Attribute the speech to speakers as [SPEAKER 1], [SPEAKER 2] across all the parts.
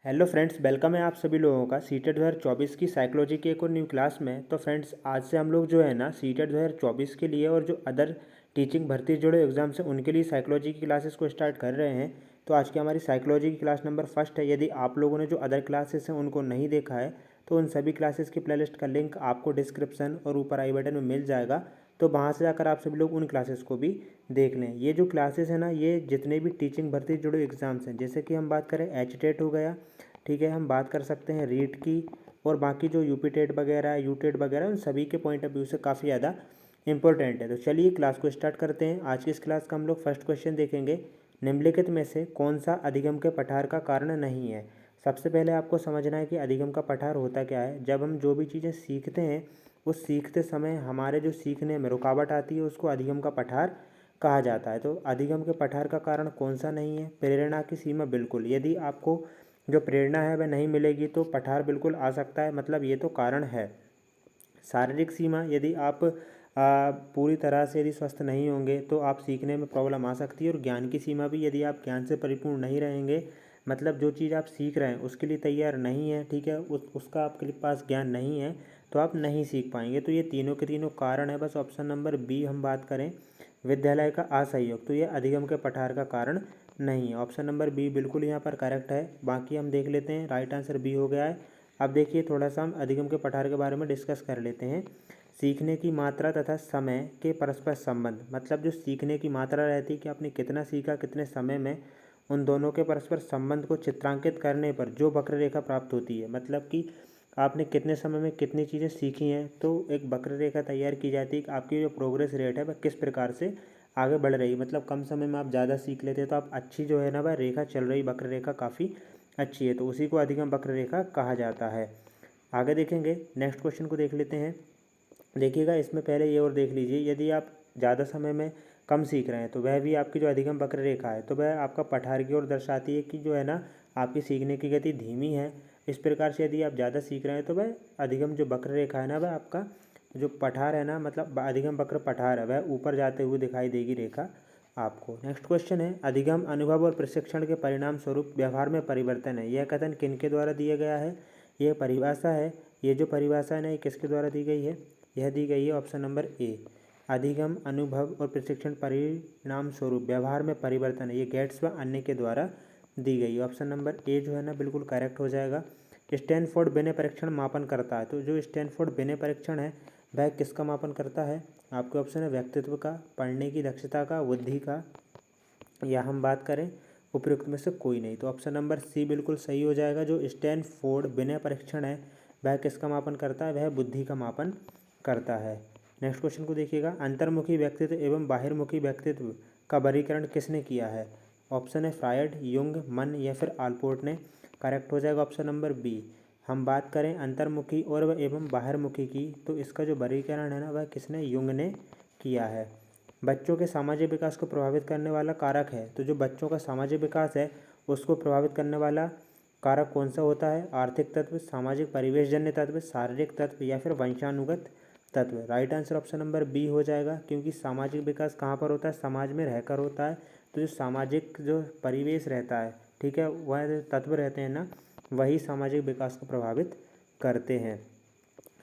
[SPEAKER 1] Hello friends, welcome है आप सभी लोगों का सीटेट 2024 की साइकोलॉजी की एक और न्यू क्लास में। तो फ्रेंड्स, आज से हम लोग जो है ना सीटेट 2024 के लिए और जो अदर टीचिंग भर्ती से जुड़े एग्जाम्स हैं उनके लिए साइकोलॉजी की क्लासेस को स्टार्ट कर रहे हैं। तो आज की हमारी साइकोलॉजी की क्लास नंबर फर्स्ट है। यदि आप लोगों ने जो अदर क्लासेस हैं उनको नहीं देखा है तो उन सभी क्लासेस की प्लेलिस्ट का लिंक आपको डिस्क्रिप्शन और ऊपर आई बटन में मिल जाएगा। तो वहाँ से जाकर आप सभी लोग उन क्लासेस को भी देख लें। ये जो क्लासेस है ना, ये जितने भी टीचिंग भर्ती से जुड़े एग्जाम्स हैं, जैसे कि हम बात करें एचटेट हो गया, ठीक है, हम बात कर सकते हैं रीट की, और बाकी जो यूपी टेट वगैरह यूटेट वगैरह उन सभी के पॉइंट ऑफ व्यू से काफ़ी ज़्यादा इंपॉर्टेंट है। तो चलिए क्लास को स्टार्ट करते हैं। आज की इस क्लास का हम लोग फर्स्ट क्वेश्चन देखेंगे। निम्नलिखित में से कौन सा अधिगम के पठार का कारण नहीं है। सबसे पहले आपको समझना है कि अधिगम का पठार होता क्या है। जब हम जो भी चीज़ें सीखते हैं उस सीखते समय हमारे जो सीखने में रुकावट आती है उसको अधिगम का पठार कहा जाता है। तो अधिगम के पठार का कारण कौन सा नहीं है। प्रेरणा की सीमा, बिल्कुल, यदि आपको जो प्रेरणा है वह नहीं मिलेगी तो पठार बिल्कुल आ सकता है, मतलब ये तो कारण है। शारीरिक सीमा, यदि आप पूरी तरह से यदि स्वस्थ नहीं होंगे तो आप सीखने में प्रॉब्लम आ सकती है। और ज्ञान की सीमा भी, यदि आप ज्ञान से परिपूर्ण नहीं रहेंगे, मतलब जो चीज़ आप सीख रहे हैं उसके लिए तैयार नहीं है, ठीक है, उसका आपके पास ज्ञान नहीं है, तो आप नहीं सीख पाएंगे। तो ये तीनों के तीनों कारण है। बस ऑप्शन नंबर बी हम बात करें, विद्यालय का असहयोग, तो ये अधिगम के पठार का कारण नहीं है। ऑप्शन नंबर बी बिल्कुल यहाँ पर करेक्ट है। बाकी हम देख लेते हैं, राइट आंसर बी हो गया है। अब देखिए, थोड़ा सा हम अधिगम के पठार के बारे में डिस्कस कर लेते हैं। सीखने की मात्रा तथा समय के परस्पर संबंध, मतलब जो सीखने की मात्रा रहती है कि आपने कितना सीखा कितने समय में, उन दोनों के परस्पर संबंध को चित्रांकित करने पर जो वक्र रेखा प्राप्त होती है, मतलब कि आपने कितने समय में कितनी चीज़ें सीखी हैं, तो एक वक्र रेखा तैयार की जाती है कि आपकी जो प्रोग्रेस रेट है वह किस प्रकार से आगे बढ़ रही है। मतलब कम समय में आप ज़्यादा सीख लेते हैं तो आप अच्छी जो है ना वह रेखा चल रही, वक्र रेखा काफ़ी अच्छी है, तो उसी को अधिगम वक्र रेखा कहा जाता है। आगे देखेंगे, नेक्स्ट क्वेश्चन को देख लेते हैं। देखिएगा, इसमें पहले ये और देख लीजिए, यदि आप ज़्यादा समय में कम सीख रहे हैं तो वह भी आपकी जो अधिगम वक्र रेखा है तो वह आपका पठार की ओर दर्शाती है कि जो है ना आपकी सीखने की गति धीमी है। इस प्रकार से यदि आप ज़्यादा सीख रहे हैं तो वह अधिगम जो वक्र रेखा है ना, वह आपका जो पठार है ना, मतलब अधिगम वक्र पठार है, वह ऊपर जाते हुए दिखाई देगी रेखा आपको। नेक्स्ट क्वेश्चन है, अधिगम अनुभव और प्रशिक्षण के परिणाम स्वरूप व्यवहार में परिवर्तन है। यह कथन किनके द्वारा दिया गया है। यह परिभाषा है, ये जो परिभाषा है ना, ये किसके द्वारा दी गई है। यह दी गई है ऑप्शन नंबर ए, अधिगम अनुभव और प्रशिक्षण परिणाम स्वरूप व्यवहार में परिवर्तन है, ये गेट्स व अन्य के द्वारा दी गई है। ऑप्शन नंबर ए जो है ना बिल्कुल करेक्ट हो जाएगा। स्टैनफोर्ड बिने परीक्षण मापन करता है, तो जो स्टैनफोर्ड बिने परीक्षण है वह किसका मापन करता है। आपके ऑप्शन है व्यक्तित्व का, पढ़ने की दक्षता का, बुद्धि का, या हम बात करें उपयुक्त में से कोई नहीं। तो ऑप्शन नंबर सी बिल्कुल सही हो जाएगा। जो स्टैनफोर्ड बिने परीक्षण है वह किसका मापन करता है, वह बुद्धि का मापन करता है। नेक्स्ट क्वेश्चन को देखिएगा, अंतर्मुखी व्यक्तित्व एवं बाहिर्मुखी व्यक्तित्व का वर्गीकरण किसने किया है। ऑप्शन है फ्रायड, युंग, मन या फिर आलपोर्ट ने। करेक्ट हो जाएगा ऑप्शन नंबर बी। हम बात करें अंतर्मुखी और एवं बाहिर्मुखी की, तो इसका जो वर्गीकरण है ना वह किसने, युंग ने किया है। बच्चों के सामाजिक विकास को प्रभावित करने वाला कारक है, तो जो बच्चों का सामाजिक विकास है उसको प्रभावित करने वाला कारक कौन सा होता है। आर्थिक तत्व, सामाजिक परिवेशजन्य तत्व, शारीरिक तत्व या फिर वंशानुगत तत्व। Right answer option number B हो जाएगा, क्योंकि सामाजिक विकास कहाँ पर होता है, समाज में रहकर होता है। तो जो सामाजिक जो परिवेश रहता है, ठीक है, वह जो तत्व रहते हैं ना, वही सामाजिक विकास को प्रभावित करते हैं।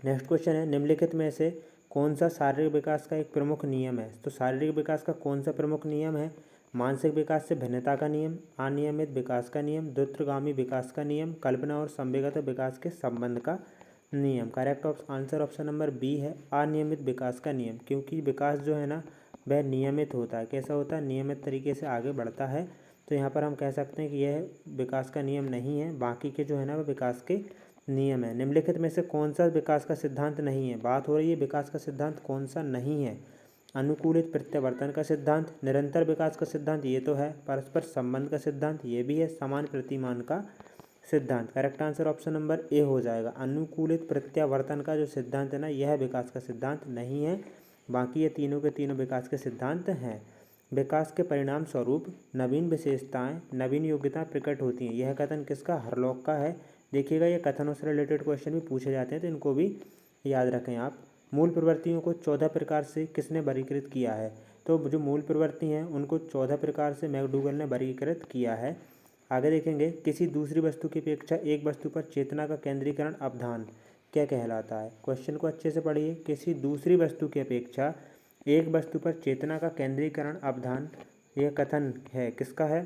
[SPEAKER 1] नेक्स्ट क्वेश्चन है, निम्नलिखित में से कौन सा शारीरिक विकास का एक प्रमुख नियम है। तो शारीरिक विकास का कौन सा प्रमुख नियम है। मानसिक विकास से भिन्नता का नियम, अनियमित विकास का नियम, द्रुतगामी विकास का नियम, कल्पना और संवेगत विकास के संबंध का नियम। Correct answer option number B है, अनियमित विकास का नियम, क्योंकि विकास जो है ना वह नियमित होता है। कैसा होता है, नियमित तरीके से आगे बढ़ता है। तो यहाँ पर हम कह सकते हैं कि यह विकास का नियम नहीं है, बाकी के जो है ना वह विकास के नियम है। निम्नलिखित में से कौन सा विकास का सिद्धांत नहीं है। बात हो रही है विकास का सिद्धांत कौन सा नहीं है। अनुकूलित प्रत्यावर्तन का सिद्धांत, निरंतर विकास का सिद्धांत ये तो है, परस्पर संबंध का सिद्धांत ये भी है, समान प्रतिमान का सिद्धांत। Correct answer option number A हो जाएगा। अनुकूलित प्रत्यावर्तन का जो सिद्धांत है ना, यह विकास का सिद्धांत नहीं है, बाकी ये तीनों के तीनों विकास के सिद्धांत हैं। विकास के परिणाम स्वरूप नवीन विशेषताएं, नवीन योग्यताएं प्रकट होती हैं, यह कथन किसका, हरलॉक का है। देखिएगा, ये कथनों से रिलेटेड क्वेश्चन भी पूछे जाते हैं तो इनको भी याद रखें आप। मूल प्रवृत्तियों को 14 प्रकार से किसने वर्गीकृत किया है। तो जो मूल प्रवृत्ति हैं उनको 14 प्रकार से मैकडूगल ने वर्गीकृत किया है। आगे देखेंगे, किसी दूसरी वस्तु की अपेक्षा एक वस्तु पर चेतना का केंद्रीकरण अवधान क्या कहलाता है। क्वेश्चन को अच्छे से पढ़िए। किसी दूसरी वस्तु की अपेक्षा एक वस्तु पर चेतना का केंद्रीकरण अवधान, यह कथन है किसका है।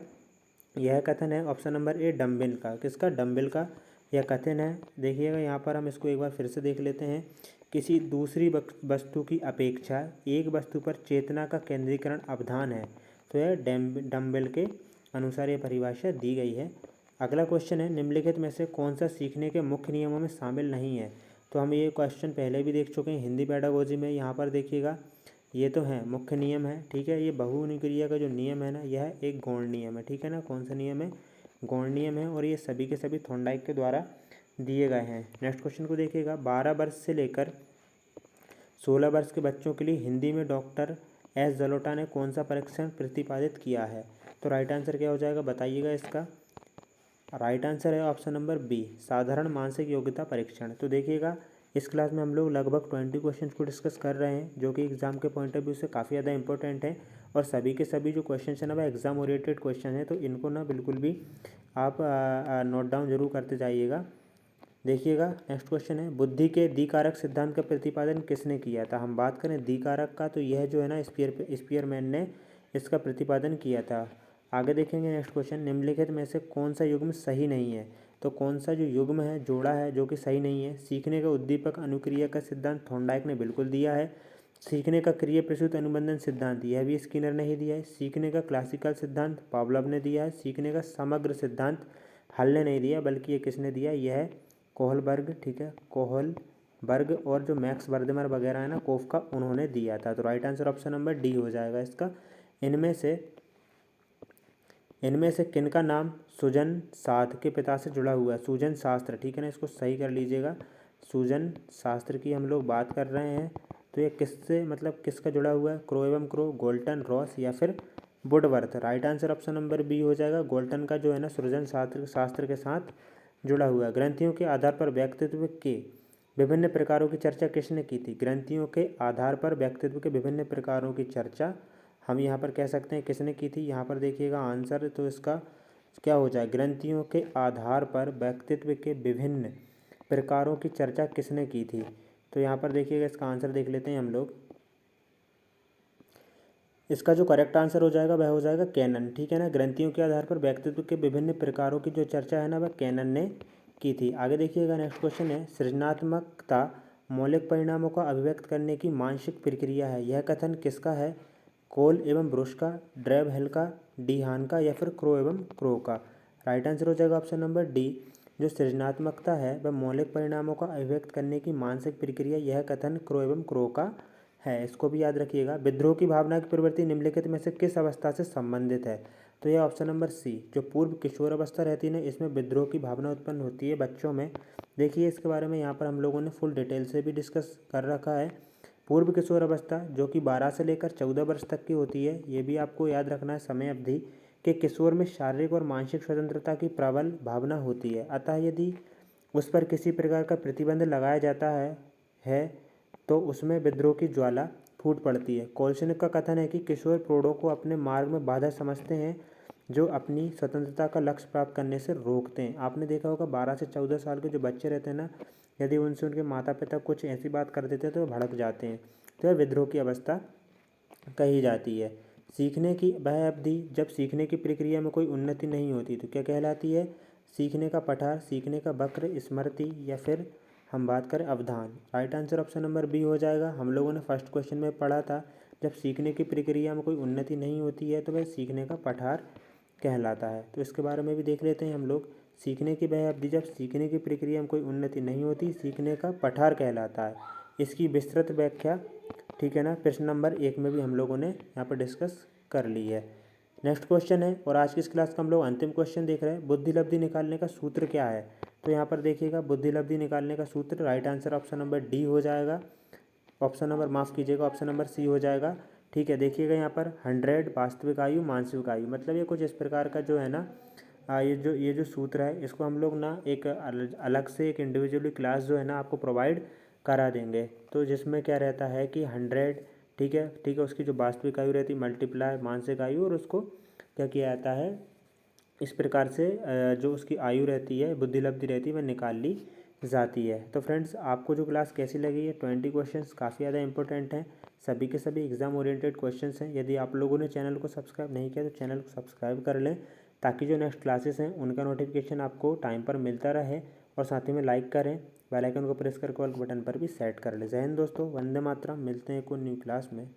[SPEAKER 1] यह कथन है ऑप्शन नंबर ए डम्बिल का। किसका? डम्बिल का यह कथन है। देखिएगा यहाँ पर हम इसको एक बार फिर से देख लेते हैं। किसी दूसरी वस्तु की अपेक्षा एक वस्तु पर चेतना का केंद्रीकरण अवधान है, तो यह डम्बिल के अनुसार यह परिभाषा दी गई है। अगला क्वेश्चन है, निम्नलिखित में से कौन सा सीखने के मुख्य नियमों में शामिल नहीं है। तो हम ये क्वेश्चन पहले भी देख चुके हैं हिंदी पेडागोजी में। यहाँ पर देखिएगा, ये तो है मुख्य नियम है, ठीक है। ये बहुगुणी क्रिया का जो नियम है ना, यह एक गौण नियम है, ठीक है ना। कौन सा नियम है? गौण नियम है, और ये सभी के सभी थॉर्नडाइक के द्वारा दिए गए हैं। नेक्स्ट क्वेश्चन को देखिएगा, 12 वर्ष से लेकर 16 वर्ष के बच्चों के लिए हिंदी में डॉक्टर एस जलोटा ने कौन सा परीक्षण प्रतिपादित किया है। तो राइट आंसर क्या हो जाएगा, बताइएगा इसका। राइट आंसर है ऑप्शन नंबर बी, साधारण मानसिक योग्यता परीक्षण। तो देखिएगा, इस क्लास में हम लोग लगभग 20 क्वेश्चन को डिस्कस कर रहे हैं, जो कि एग्जाम के पॉइंट ऑफ व्यू से काफ़ी ज़्यादा इंपॉर्टेंट है। और सभी के सभी जो क्वेश्चन है ना, वह एग्जाम ओरिएंटेड क्वेश्चन है, तो इनको ना बिल्कुल भी आप नोट डाउन जरूर करते जाइएगा। देखिएगा, नेक्स्ट क्वेश्चन है, बुद्धि के द्विकारक सिद्धांत का प्रतिपादन किसने किया था। हम बात करें द्विकारक का, तो यह जो है ना स्पीयरमैन ने इसका प्रतिपादन किया था। आगे देखेंगे नेक्स्ट क्वेश्चन, निम्नलिखित में से कौन सा युग्म सही नहीं है। तो कौन सा जो युग्म है, जोड़ा है, जो कि सही नहीं है। सीखने का उद्दीपक अनुक्रिया का सिद्धांत थॉर्नडाइक ने बिल्कुल दिया है। सीखने का क्रिया प्रसूत अनुबंधन सिद्धांत, यह भी स्किनर ने ही दिया है। सीखने का क्लासिकल सिद्धांत पावलोव ने दिया है। सीखने का समग्र सिद्धांत हल ने नहीं दिया, बल्कि ये किसने दिया, यह है कोहलबर्ग, ठीक है। कोहलबर्ग और जो मैक्स वर्देमर वगैरह है ना, कोफका, उन्होंने दिया था। तो right answer option number D हो जाएगा इसका। इनमें से किनका नाम सुजन साध के पिता से जुड़ा हुआ है। सुजन शास्त्र, ठीक है ना, इसको सही कर लीजिएगा। सुजन शास्त्र की हम लोग बात कर रहे हैं, तो ये किससे, मतलब किसका जुड़ा हुआ है। क्रो एवं क्रो, गोल्टन, रॉस या फिर Woodworth. Right answer option number B हो जाएगा। गोल्टन का जो है ना, सृजन शास्त्र के साथ जुड़ा हुआ है। ग्रंथियों के आधार पर व्यक्तित्व के विभिन्न प्रकारों की चर्चा किसने की थी। ग्रंथियों के आधार पर व्यक्तित्व के विभिन्न प्रकारों की चर्चा हम यहाँ पर कह सकते हैं किसने की थी। यहाँ पर देखिएगा आंसर, तो इसका क्या हो जाए, ग्रंथियों के आधार पर व्यक्तित्व के विभिन्न प्रकारों की चर्चा किसने की थी। तो यहाँ पर देखिएगा, इसका आंसर देख लेते हैं हम लोग। इसका जो करेक्ट आंसर हो जाएगा वह हो जाएगा कैनन, ठीक है ना। ग्रंथियों के आधार पर व्यक्तित्व के विभिन्न प्रकारों की जो चर्चा है ना, वह कैनन ने की थी। आगे देखिएगा, नेक्स्ट क्वेश्चन है, सृजनात्मकता मौलिक परिणामों को अभिव्यक्त करने की मानसिक प्रक्रिया है। यह कथन किसका है। कोल एवं ब्रुश का, ड्रेब हेल का, डी हान का, या फिर क्रो एवं क्रो का। राइट आंसर हो जाएगा ऑप्शन नंबर डी, जो सृजनात्मकता है वह मौलिक परिणामों का अभिव्यक्त करने की मानसिक प्रक्रिया, यह कथन क्रो एवं क्रो का है। इसको भी याद रखिएगा। विद्रोह की भावना की प्रवृत्ति निम्नलिखित में से किस अवस्था से संबंधित है। तो यह ऑप्शन नंबर सी, जो पूर्व किशोर अवस्था रहती है ना, इसमें विद्रोह की भावना उत्पन्न होती है बच्चों में। देखिए, इसके बारे में यहाँ पर हम लोगों ने फुल डिटेल से भी डिस्कस कर रखा है। पूर्व किशोर अवस्था जो कि 12 से लेकर 14 वर्ष तक की होती है, ये भी आपको याद रखना है। समय अवधि के किशोर में शारीरिक और मानसिक स्वतंत्रता की प्रबल भावना होती है, अतः यदि उस पर किसी प्रकार का प्रतिबंध लगाया जाता है तो उसमें विद्रोह की ज्वाला फूट पड़ती है। कोल्सनिक का कथन है कि किशोर प्रौढ़ों को अपने मार्ग में बाधा समझते हैं, जो अपनी स्वतंत्रता का लक्ष्य प्राप्त करने से रोकते हैं। आपने देखा होगा 12 से 14 साल के जो बच्चे रहते हैं ना, यदि उनसे उनके माता पिता कुछ ऐसी बात कर देते हैं तो वो भड़क जाते हैं, तो यह विद्रोह की अवस्था कही जाती है। सीखने की वह अवधि जब सीखने की प्रक्रिया में कोई उन्नति नहीं होती तो क्या कहलाती है। सीखने का पठार, सीखने का वक्र, स्मृति, या फिर हम बात करें अवधान। Right answer option number B हो जाएगा। हम लोगों ने फर्स्ट क्वेश्चन में पढ़ा था, जब सीखने की प्रक्रिया में कोई उन्नति नहीं होती है तो वह सीखने का पठार कहलाता है। तो इसके बारे में भी देख लेते हैं हम लोग। सीखने की वह अवधि जब सीखने की प्रक्रिया में कोई उन्नति नहीं होती, सीखने का पठार कहलाता है। इसकी विस्तृत व्याख्या, ठीक है ना, प्रश्न नंबर 1 में भी हम लोगों ने यहाँ पर डिस्कस कर ली है। नेक्स्ट क्वेश्चन है, और आज की इस क्लास का हम लोग अंतिम क्वेश्चन देख रहे हैं, बुद्धि लब्धि निकालने का सूत्र क्या है। तो यहाँ पर देखिएगा, बुद्धि लब्धि निकालने का सूत्र, right answer option number D हो जाएगा। ऑप्शन नंबर माफ़ कीजिएगा, ऑप्शन नंबर सी हो जाएगा, ठीक है। देखिएगा यहाँ पर 100 वास्तविक आयु, मानसिक आयु, मतलब ये कुछ इस प्रकार का जो है ना, ये जो सूत्र है, इसको हम लोग ना एक अलग से एक इंडिविजुअली क्लास जो है ना आपको प्रोवाइड करा देंगे। तो जिसमें क्या रहता है कि 100, ठीक है, उसकी जो वास्तविक आयु रहती है मल्टीप्लाई मानसिक आयु, और उसको क्या किया जाता है, इस प्रकार से जो उसकी आयु रहती है, बुद्धि लब्धि रहती है, वह निकाल ली जाती है। तो फ्रेंड्स आपको जो क्लास कैसी लगी है? 20 क्वेश्चंस काफ़ी ज़्यादा इंपॉर्टेंट हैं, सभी के सभी एग्जाम ओरिएंटेड क्वेश्चंस हैं। यदि आप लोगों ने चैनल को सब्सक्राइब नहीं किया तो चैनल को सब्सक्राइब कर लें, ताकि जो नेक्स्ट क्लासेस हैं उनका नोटिफिकेशन आपको टाइम पर मिलता रहे। और साथ ही में लाइक करें, बेल आइकन को प्रेस करके ऑल बटन पर भी सेट कर लें। जय हिंद दोस्तों, वंदे मातरम। मिलते हैं कोई न्यू क्लास में।